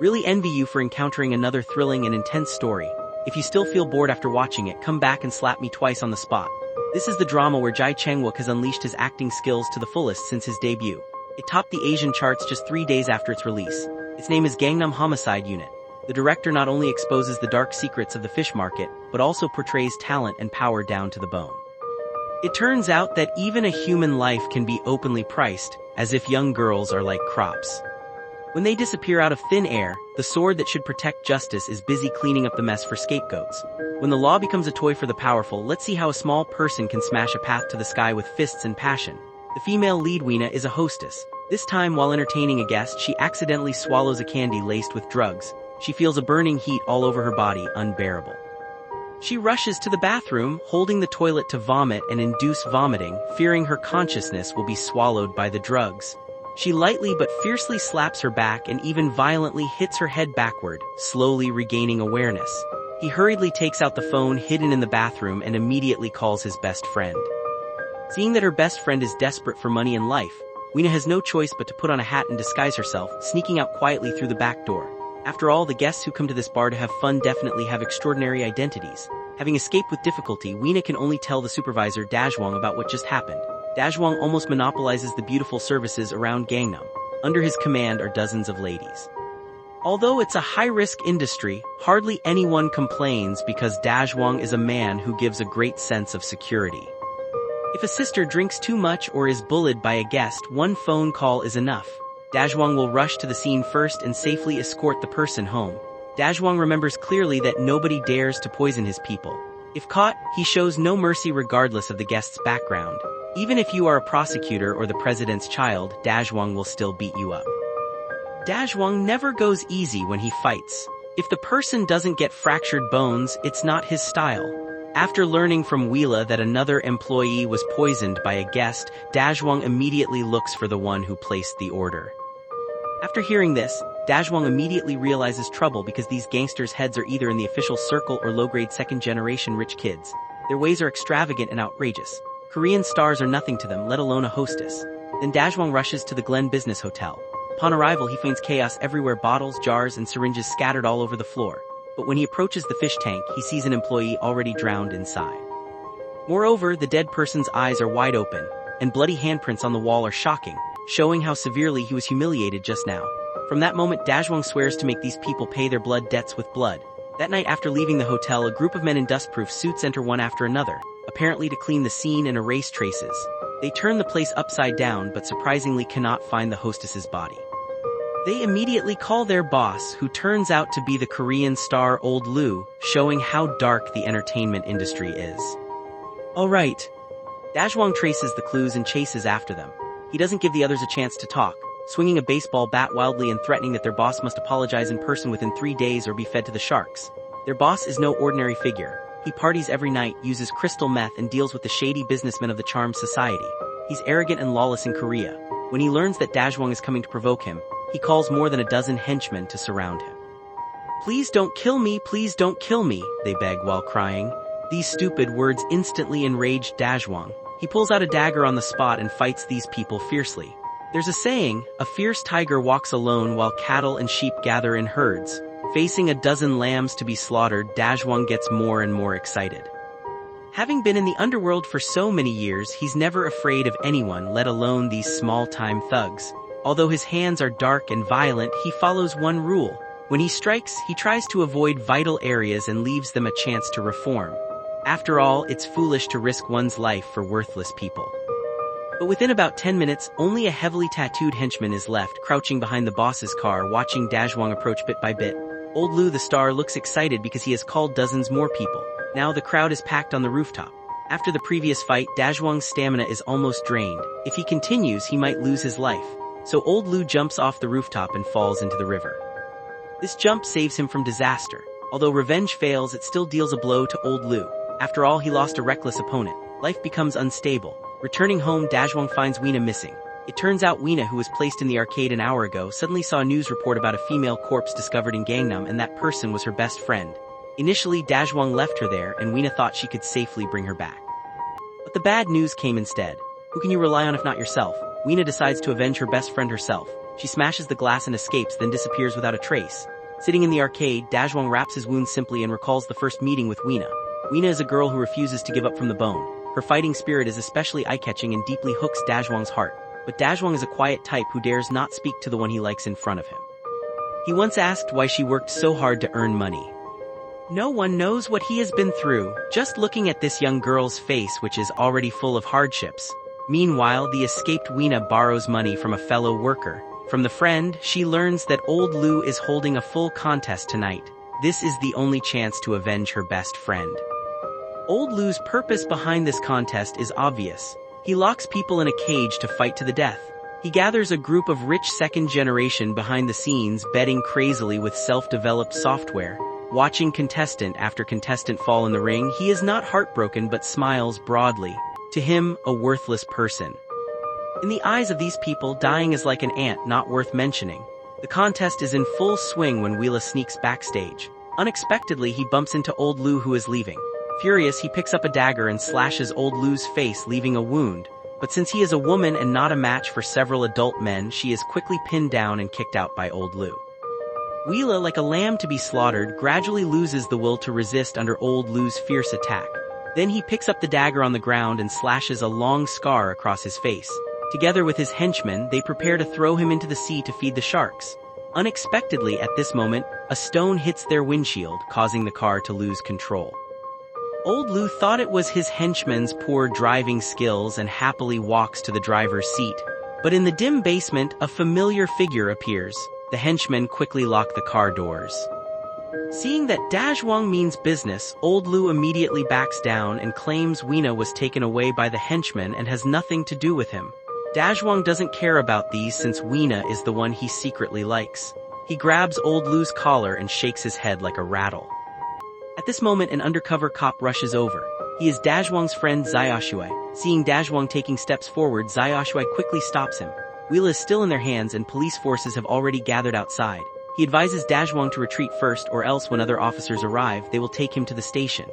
Really envy you for encountering another thrilling and intense story. If you still feel bored after watching it, come back and slap me twice on the spot. This is the drama where Jai Chang-wook has unleashed his acting skills to the fullest since his debut. It topped the Asian charts just 3 days after its release. Its name is Gangnam Homicide Unit. The director not only exposes the dark secrets of the fish market, but also portrays talent and power down to the bone. It turns out that even a human life can be openly priced, as if young girls are like crops. When they disappear out of thin air, the sword that should protect justice is busy cleaning up the mess for scapegoats. When the law becomes a toy for the powerful, let's see how a small person can smash a path to the sky with fists and passion. The female lead Weena is a hostess. This time, while entertaining a guest, she accidentally swallows a candy laced with drugs. She feels a burning heat all over her body, unbearable. She rushes to the bathroom, holding the toilet to vomit and induce vomiting, fearing her consciousness will be swallowed by the drugs. She lightly but fiercely slaps her back and even violently hits her head backward, slowly regaining awareness. He hurriedly takes out the phone hidden in the bathroom and immediately calls his best friend. Seeing that her best friend is desperate for money and life, Weena has no choice but to put on a hat and disguise herself, sneaking out quietly through the back door. After all, the guests who come to this bar to have fun definitely have extraordinary identities. Having escaped with difficulty, Weena can only tell the supervisor Dajwon about what just happened. Dajwon almost monopolizes the beautiful services around Gangnam. Under his command are dozens of ladies. Although it's a high-risk industry, hardly anyone complains because Dajwon is a man who gives a great sense of security. If a sister drinks too much or is bullied by a guest, one phone call is enough. Dajwon will rush to the scene first and safely escort the person home. Dajwon remembers clearly that nobody dares to poison his people. If caught, he shows no mercy regardless of the guest's background. Even if you are a prosecutor or the president's child, Dajwon will still beat you up. Dajwon never goes easy when he fights. If the person doesn't get fractured bones, it's not his style. After learning from Wheela that another employee was poisoned by a guest, Dajwon immediately looks for the one who placed the order. After hearing this, Dajwon immediately realizes trouble because these gangsters' heads are either in the official circle or low-grade second-generation rich kids. Their ways are extravagant and outrageous. Korean stars are nothing to them, let alone a hostess. Then Dajwon rushes to the Glen Business Hotel. Upon arrival, he finds chaos everywhere, bottles, jars, and syringes scattered all over the floor. But when he approaches the fish tank, he sees an employee already drowned inside. Moreover, the dead person's eyes are wide open, and bloody handprints on the wall are shocking, showing how severely he was humiliated just now. From that moment, Dajwon swears to make these people pay their blood debts with blood. That night after leaving the hotel, a group of men in dustproof suits enter one after another, apparently to clean the scene and erase traces. They turn the place upside down but surprisingly cannot find the hostess's body. They immediately call their boss, who turns out to be the Korean star Old Loo, showing how dark the entertainment industry is. Alright. Dajwon traces the clues and chases after them. He doesn't give the others a chance to talk, swinging a baseball bat wildly and threatening that their boss must apologize in person within 3 days or be fed to the sharks. Their boss is no ordinary figure. He parties every night, uses crystal meth, and deals with the shady businessmen of the charmed society. He's arrogant and lawless in Korea. When he learns that Dajwon is coming to provoke him, he calls more than a dozen henchmen to surround him. "Please don't kill me, please don't kill me," they beg while crying. These stupid words instantly enrage Dajwon. He pulls out a dagger on the spot and fights these people fiercely. There's a saying, a fierce tiger walks alone while cattle and sheep gather in herds. Facing a dozen lambs to be slaughtered, Dajwon gets more and more excited. Having been in the underworld for so many years, he's never afraid of anyone, let alone these small-time thugs. Although his hands are dark and violent, he follows one rule. When he strikes, he tries to avoid vital areas and leaves them a chance to reform. After all, it's foolish to risk one's life for worthless people. But within about 10 minutes, only a heavily tattooed henchman is left, crouching behind the boss's car, watching Dajwon approach bit by bit. Old Loo the star looks excited because he has called dozens more people. Now the crowd is packed on the rooftop. After the previous fight, Dajwon's stamina is almost drained. If he continues, he might lose his life. So Old Loo jumps off the rooftop and falls into the river. This jump saves him from disaster. Although revenge fails, it still deals a blow to Old Loo. After all, he lost a reckless opponent. Life becomes unstable. Returning home, Dajwon finds Weena missing. It turns out Weena, who was placed in the arcade an hour ago, suddenly saw a news report about a female corpse discovered in Gangnam, and that person was her best friend. Initially, Dajwon left her there, and Weena thought she could safely bring her back. But the bad news came instead. Who can you rely on if not yourself? Weena decides to avenge her best friend herself. She smashes the glass and escapes, then disappears without a trace. Sitting in the arcade, Dajwang wraps his wounds simply and recalls the first meeting with Weena. Weena is a girl who refuses to give up from the bone. Her fighting spirit is especially eye-catching and deeply hooks Dajwang's heart. But Dajwang is a quiet type who dares not speak to the one he likes in front of him. He once asked why she worked so hard to earn money. No one knows what he has been through, just looking at this young girl's face which is already full of hardships. Meanwhile, the escaped Weena borrows money from a fellow worker. From the friend, she learns that old Lu is holding a full contest tonight. This is the only chance to avenge her best friend. Old Lu's purpose behind this contest is obvious. He locks people in a cage to fight to the death. He gathers a group of rich second generation behind the scenes betting crazily with self-developed software. Watching contestant after contestant fall in the ring, he is not heartbroken but smiles broadly. To him, a worthless person. In the eyes of these people, dying is like an ant not worth mentioning. The contest is in full swing when Weela sneaks backstage. Unexpectedly, he bumps into old Lu who is leaving. Furious, he picks up a dagger and slashes old Lu's face, leaving a wound. But since he is a woman and not a match for several adult men, she is quickly pinned down and kicked out by old Lu. Weela, like a lamb to be slaughtered, gradually loses the will to resist under old Lu's fierce attack. Then he picks up the dagger on the ground and slashes a long scar across his face. Together with his henchmen, they prepare to throw him into the sea to feed the sharks. Unexpectedly, at this moment, a stone hits their windshield, causing the car to lose control. Old Lu thought it was his henchman's poor driving skills and happily walks to the driver's seat. But in the dim basement, a familiar figure appears. The henchmen quickly lock the car doors. Seeing that Dajwang means business, old Lu immediately backs down and claims Weena was taken away by the henchmen and has nothing to do with him. Dajwang doesn't care about these since Weena is the one he secretly likes. He grabs old Lu's collar and shakes his head like a rattle. At this moment, an undercover cop rushes over. He is Dajwang's friend Xiaoshui. Seeing Dajwang taking steps forward, Xiaoshui quickly stops him. Weela is still in their hands and police forces have already gathered outside. He advises Dajwang to retreat first or else when other officers arrive, they will take him to the station.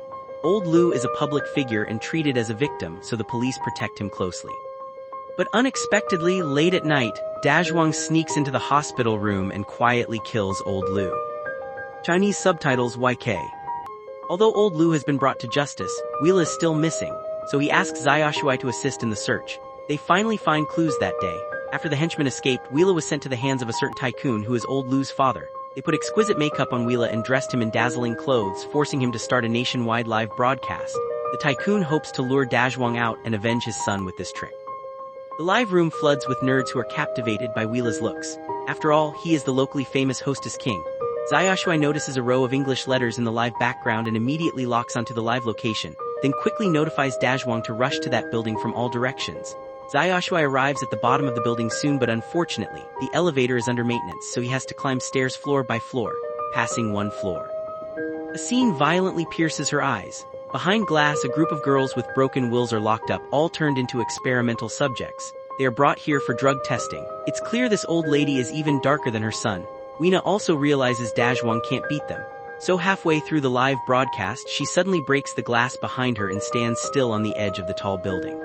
Old Lu is a public figure and treated as a victim, so the police protect him closely. But unexpectedly, late at night, Dajwang sneaks into the hospital room and quietly kills old Lu. Chinese subtitles YK. Although old Lu has been brought to justice, Weela is still missing, so he asks Xiaoshui to assist in the search. They finally find clues that day. After the henchmen escaped, Weela was sent to the hands of a certain tycoon who is old Lu's father. They put exquisite makeup on Weela and dressed him in dazzling clothes, forcing him to start a nationwide live broadcast. The tycoon hopes to lure Dajwang out and avenge his son with this trick. The live room floods with nerds who are captivated by Weela's looks. After all, he is the locally famous hostess king. Xiaoshui notices a row of English letters in the live background and immediately locks onto the live location, then quickly notifies Dajwang to rush to that building from all directions. Xiaoshui arrives at the bottom of the building soon, but unfortunately, the elevator is under maintenance, so he has to climb stairs floor by floor, passing one floor. A scene violently pierces her eyes. Behind glass, a group of girls with broken wills are locked up, all turned into experimental subjects. They are brought here for drug testing. It's clear this old lady is even darker than her son. Weena also realizes Dajwang can't beat them. So halfway through the live broadcast, she suddenly breaks the glass behind her and stands still on the edge of the tall building.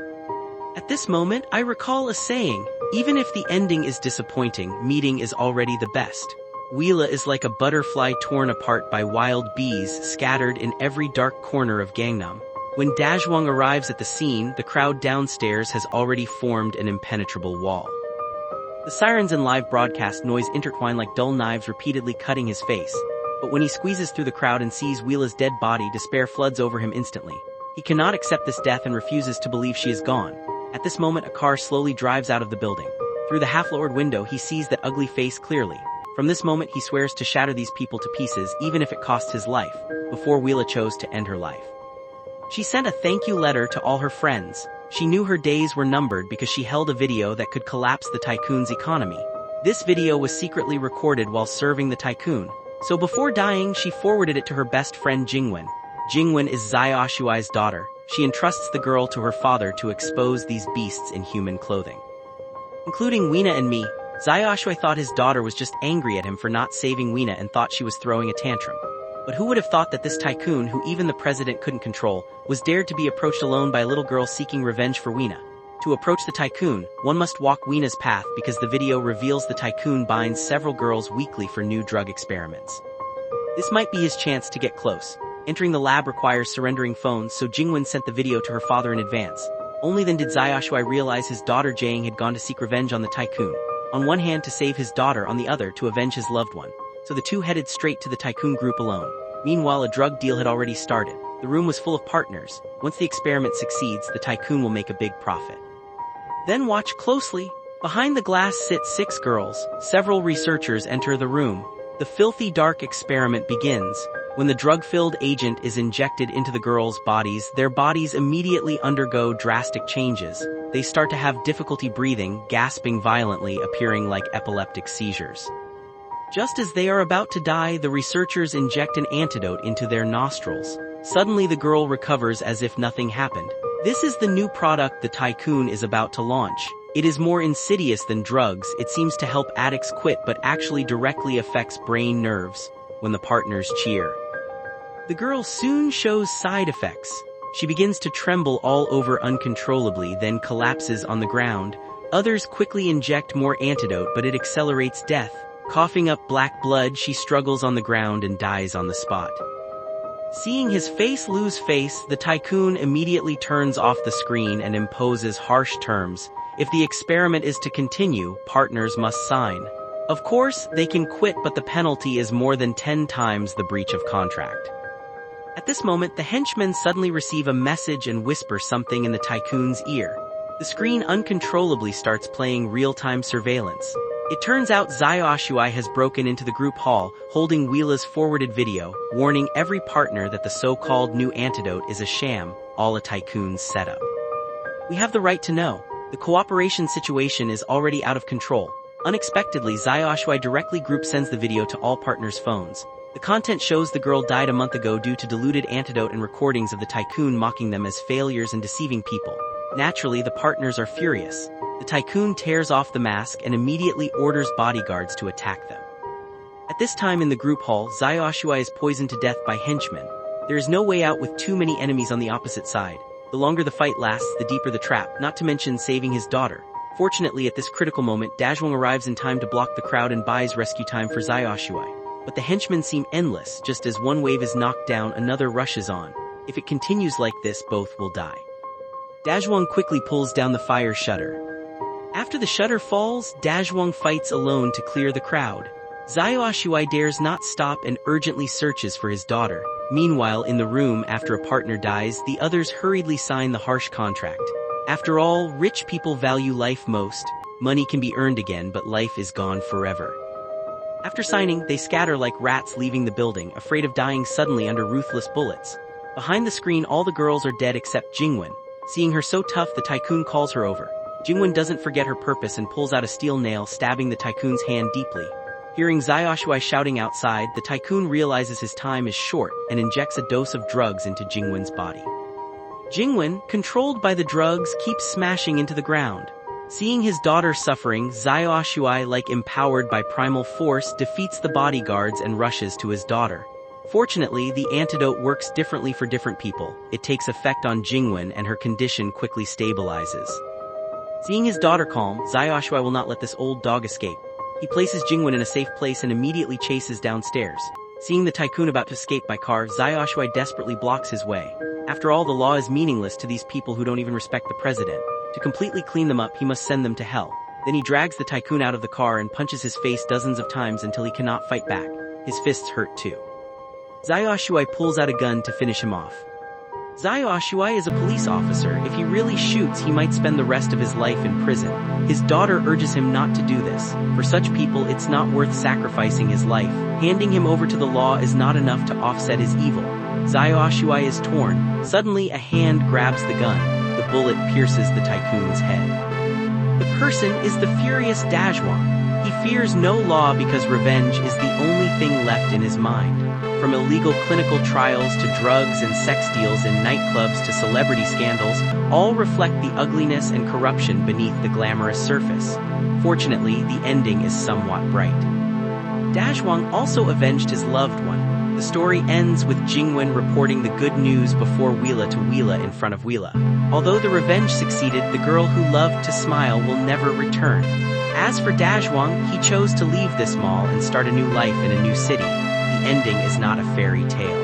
At this moment, I recall a saying, even if the ending is disappointing, meeting is already the best. Weela is like a butterfly torn apart by wild bees scattered in every dark corner of Gangnam. When Dajwang arrives at the scene, the crowd downstairs has already formed an impenetrable wall. The sirens and live broadcast noise intertwine like dull knives, repeatedly cutting his face. But when he squeezes through the crowd and sees Weela's dead body, despair floods over him instantly. He cannot accept this death and refuses to believe she is gone. At this moment, a car slowly drives out of the building. Through the half-lowered window, he sees that ugly face clearly. From this moment, he swears to shatter these people to pieces, even if it costs his life, before Weela chose to end her life. She sent a thank you letter to all her friends. She knew her days were numbered because she held a video that could collapse the tycoon's economy. This video was secretly recorded while serving the tycoon. So before dying, she forwarded it to her best friend Jingwen. Jingwen is Xiaoshui's daughter. She entrusts the girl to her father to expose these beasts in human clothing. Including Weena and me, Xiaoshui thought his daughter was just angry at him for not saving Weena and thought she was throwing a tantrum. But who would have thought that this tycoon, who even the president couldn't control, was dared to be approached alone by a little girl seeking revenge for Weena. To approach the tycoon, one must walk Weena's path because the video reveals the tycoon binds several girls weekly for new drug experiments. This might be his chance to get close. Entering the lab requires surrendering phones, so Jingwen sent the video to her father in advance. Only then did Zhao Shuai realize his daughter Jiang had gone to seek revenge on the tycoon. On one hand to save his daughter, on the other to avenge his loved one. So the two headed straight to the tycoon group alone. Meanwhile, a drug deal had already started. The room was full of partners. Once the experiment succeeds, the tycoon will make a big profit. Then watch closely. Behind the glass sit 6 girls. Several researchers enter the room. The filthy dark experiment begins. When the drug-filled agent is injected into the girls' bodies, their bodies immediately undergo drastic changes. They start to have difficulty breathing, gasping violently, appearing like epileptic seizures. Just as they are about to die, the researchers inject an antidote into their nostrils. Suddenly the girl recovers as if nothing happened. This is the new product the tycoon is about to launch. It is more insidious than drugs. It seems to help addicts quit but actually directly affects brain nerves. When the partners cheer, the girl soon shows side effects. She begins to tremble all over uncontrollably, then collapses on the ground. Others quickly inject more antidote, but it accelerates death. Coughing up black blood, she struggles on the ground and dies on the spot. Seeing his face lose face, the tycoon immediately turns off the screen and imposes harsh terms. If the experiment is to continue, partners must sign. Of course, they can quit, but the penalty is more than 10 times the breach of contract. At this moment, the henchmen suddenly receive a message and whisper something in the tycoon's ear. The screen uncontrollably starts playing real-time surveillance. It turns out Zhao Shuai has broken into the group hall, holding Weila's forwarded video, warning every partner that the so-called new antidote is a sham, all a tycoon's setup. We have the right to know. The cooperation situation is already out of control. Unexpectedly, Zhao Shuai directly group sends the video to all partners' phones. The content shows the girl died a month ago due to diluted antidote and recordings of the tycoon mocking them as failures and deceiving people. Naturally, the partners are furious. The tycoon tears off the mask and immediately orders bodyguards to attack them. At this time in the group hall, Zhao Shuai is poisoned to death by henchmen. There is no way out with too many enemies on the opposite side. The longer the fight lasts, the deeper the trap, not to mention saving his daughter. Fortunately, at this critical moment, Dazhuang arrives in time to block the crowd and buys rescue time for Zhao Shuai. But the henchmen seem endless. Just as one wave is knocked down, another rushes on. If it continues like this, both will die. Dazhuang quickly pulls down the fire shutter. After the shutter falls, Dazhuang fights alone to clear the crowd. Zhao Shuai dares not stop and urgently searches for his daughter. Meanwhile, in the room, after a partner dies, the others hurriedly sign the harsh contract. After all, rich people value life most. Money can be earned again, but life is gone forever. After signing, they scatter like rats leaving the building, afraid of dying suddenly under ruthless bullets. Behind the screen, all the girls are dead except Jingwen. Seeing her so tough, the tycoon calls her over. Jingwen doesn't forget her purpose and pulls out a steel nail, stabbing the tycoon's hand deeply. Hearing Zhao Shuai shouting outside, the tycoon realizes his time is short and injects a dose of drugs into Jingwen's body. Jingwen, controlled by the drugs, keeps smashing into the ground. Seeing his daughter suffering, Zhao Shuai, like empowered by primal force, defeats the bodyguards and rushes to his daughter. Fortunately, the antidote works differently for different people. It takes effect on Jingwen and her condition quickly stabilizes. Seeing his daughter calm, Zhao Shuai will not let this old dog escape. He places Jingwen in a safe place and immediately chases downstairs. Seeing the tycoon about to escape by car, Zhao Shuai desperately blocks his way. After all, the law is meaningless to these people who don't even respect the president. To completely clean them up, he must send them to hell. Then he drags the tycoon out of the car and punches his face dozens of times until he cannot fight back. His fists hurt too. Zhao Shuai pulls out a gun to finish him off. Zhao Shuai is a police officer. If he really shoots, he might spend the rest of his life in prison. His daughter urges him not to do this. For such people, it's not worth sacrificing his life. Handing him over to the law is not enough to offset his evil. Zhao Shuai is torn. Suddenly, a hand grabs the gun. The bullet pierces the tycoon's head. The person is the furious Dazhuang. He fears no law because revenge is the only thing left in his mind. From illegal clinical trials to drugs and sex deals in nightclubs to celebrity scandals, all reflect the ugliness and corruption beneath the glamorous surface. Fortunately, the ending is somewhat bright. Dazhuang also avenged his loved one. The story ends with Jingwen reporting the good news before Weila to Weila in front of Weila. Although the revenge succeeded, the girl who loved to smile will never return. As for Dazhuang, he chose to leave this mall and start a new life in a new city. The ending is not a fairy tale.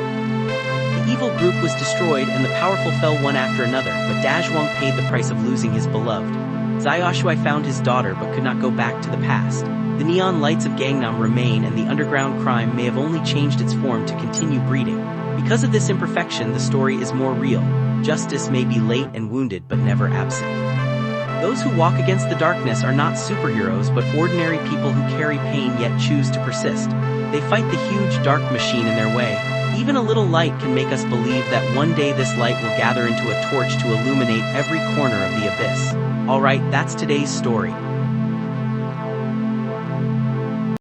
The evil group was destroyed and the powerful fell one after another, but Dazhuang paid the price of losing his beloved. Xiaoshui found his daughter but could not go back to the past. The neon lights of Gangnam remain, and the underground crime may have only changed its form to continue breeding. Because of this imperfection, the story is more real. Justice may be late and wounded but never absent. Those who walk against the darkness are not superheroes but ordinary people who carry pain yet choose to persist. They fight the huge dark machine in their way. Even a little light can make us believe that one day this light will gather into a torch to illuminate every corner of the abyss. Alright, that's today's story.